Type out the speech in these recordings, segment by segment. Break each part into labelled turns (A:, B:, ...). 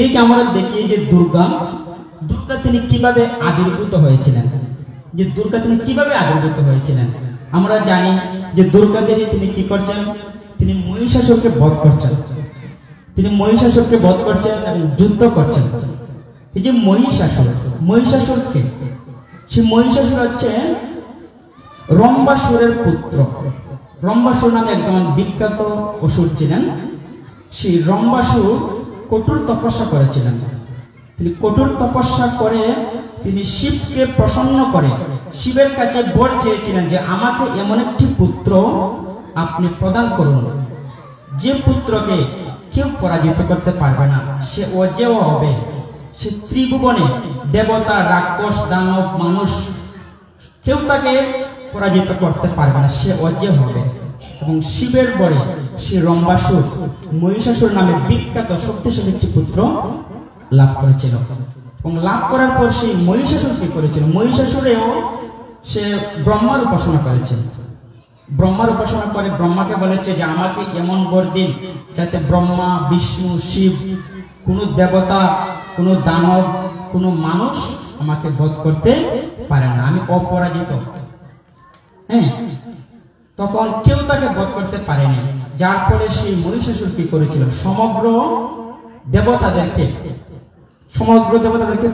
A: এই যে আমরা দেখি যে দুর্গা তিনি কিভাবে আবির্ভূত হয়েছিলেন, যে দুর্গা তিনি কিভাবে আবির্ভূত হয়েছিলেন। আমরা জানি যে দুর্গা দেবী তিনি কি করছেন, তিনি মহিষাসুরকে বধ করছেন, তিনি মহিষাসুরকে বধ করছেন এবং যুদ্ধ করছেন। এই যে মহিষাসুরকে, সেই মহিষাসুর হচ্ছে রম্বাসুরের পুত্র। রম্বাসুর নামে একজন বিখ্যাত অসুর ছিলেন। সেই রম্বাসুর কঠোর তপস্যা করেছিলেন। তিনি কঠোর তপস্যা করে তিনি শিবকে প্রসন্ন করে শিবের কাছে বর চেয়েছিলেন যে আমাকে এমন একটি পুত্র আপনি প্রদান করুন, যে পুত্রকে কেউ পরাজিত করতে পারবে না, সে অজেয় হবে, সে ত্রিভুবনে দেবতা, রাক্ষস, দানব, মানুষ কেউ তাকে পরাজিত করতে পারবে না, সে অজেয় হবে। এবং শিবের বরে সে রম্বাসুর মহিষাসুর নামে বিখ্যাত শক্তিশালী একটি পুত্র লাভ করেছিল। এবং লাভ করার পর সেই মহিষাসুর কি করেছিল, মহিষাসুরেও সে ব্রহ্মার উপাসনা করেছে। ব্রহ্মার উপাসনা করে ব্রহ্মাকে বলেছে যে আমাকে এমন বর দিন যাতে ব্রহ্মা, বিষ্ণু, শিব, কোন দেবতা, কোন দানব, কোন মানুষ আমাকে বধ করতে পারে না, আমি অপরাজিত। হ্যাঁ, তখন কেউ তাকে বধ করতে পারেনি। যার ফলে সেই মহিষাসুর কি করেছিল, সমগ্র দেবতাদেরকে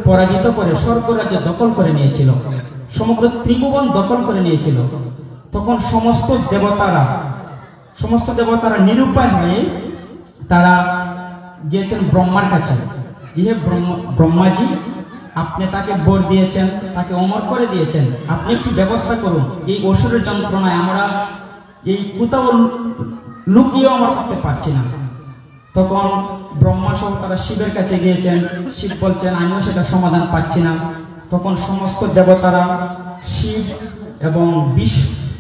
A: পরাজিত করে স্বর্গরাজ্য দখল করে নিয়েছিল, সমগ্র ত্রিভুবন দখল করে নিয়েছিল। তখন সমস্ত দেবতারা নিরুপায় হয়ে তারা গিয়েছেন ব্রহ্মার কাছে, যে ব্রহ্মাজি আপনি তাকে বর দিয়েছেন, তাকে অমর করে দিয়েছেন, আপনি একটু ব্যবস্থা করুন, এই অসুরের যন্ত্রণায় আমরা এই কোথাও লুকিয়েও আমরা থাকতে পারছি না। তখন ব্রহ্মা সহ তারা শিবের কাছে গিয়েছেন। শিব বলছেন আমিও সেটা সমাধান পাচ্ছি না। তখন সমস্ত দেবতারা শিব এবং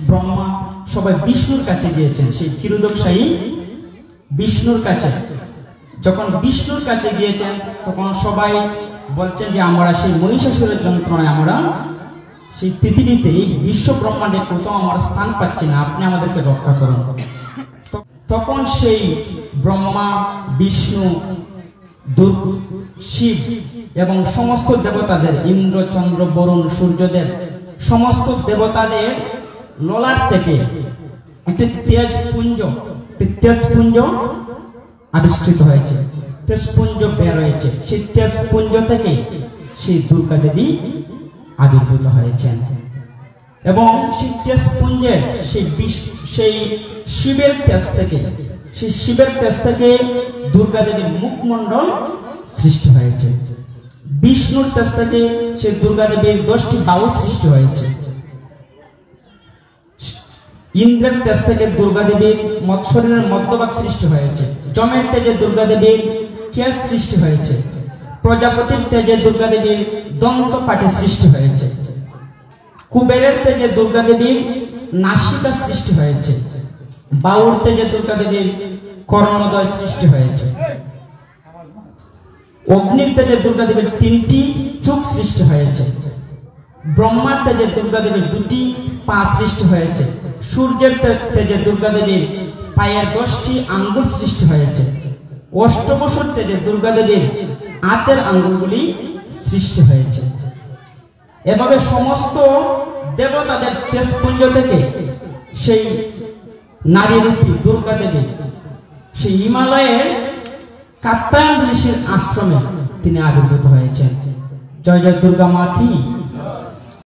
A: ব্রহ্মা সবাই বিষ্ণুর কাছে গিয়েছেন, সেই ক্ষীরোদকশায়ী বিষ্ণুর কাছে। যখন বিষ্ণুর কাছে গিয়েছেন তখন সবাই বলছেন যে আমরা সেই মহিষাসুরের যন্ত্রণায় আমরা সেই পৃথিবীতে এই বিশ্ব ব্রহ্মাণ্ডে কোথাও আমরা স্থান পাচ্ছি না, আপনি আমাদেরকে রক্ষা করুন। তখন সেই ব্রহ্মা, বিষ্ণু, শিব এবং সমস্ত দেবতাদের, ইন্দ্র, চন্দ্র, বরুণ, সূর্যদেব, সমস্ত দেবতাদের ললাট থেকে একটি তেজপুঞ্জ আবিষ্কৃত হয়েছে, তেজপুঞ্জ বের হয়েছে। সেই তেজপুঞ্জ থেকে সেই দুর্গা দেবী আবির্ভূত হয়েছেন। এবং সেই তেজপুঞ্জের সেই শিবের তেজ থেকে দুর্গা দেবীর মুখমণ্ডল সৃষ্টি হয়েছে। বিষ্ণুর তেজ থেকে সেই দুর্গা দেবীর 10টি বাহু সৃষ্টি হয়েছে। ইন্দ্রের তেজ থেকে দুর্গা দেবীর শরীরের মধ্যভাগ সৃষ্টি হয়েছে। যমের তেজে দুর্গা দেবীর কেশ সৃষ্টি হয়েছে। প্রজাপতির তেজে দুর্গা দেবীর দন্তপাটি সৃষ্টি হয়েছে। কুবেরের তেজে দুর্গা দেবীর নাসিকা সৃষ্টি হয়েছে। বাউর তেজে দুর্গা দেবীর কর্ণদ্বয় সৃষ্টি হয়েছে। অগ্নির তেজে দুর্গা দেবীর 3টি চোখ সৃষ্টি হয়েছে। ব্রহ্মার তেজে দুর্গা দেবীর 2টি পা সৃষ্টি হয়েছে। সূর্যের তেজে দুর্গা দেবীর পায়ের 10টি আঙ্গুল সৃষ্টি হয়েছে। অষ্টবসুর তেজে দুর্গা দেবীর হাতের আঙ্গুলগুলি সৃষ্টি হয়েছে। এভাবে সমস্ত দেবতাদের তেজপুঞ্জ থেকে সেই নারীরূপী দুর্গা দেবী সেই হিমালয়ের কাত্যায়ন ঋষির আশ্রমে তিনি আবির্ভূত হয়েছেন। জয় জয় দুর্গা মা কি।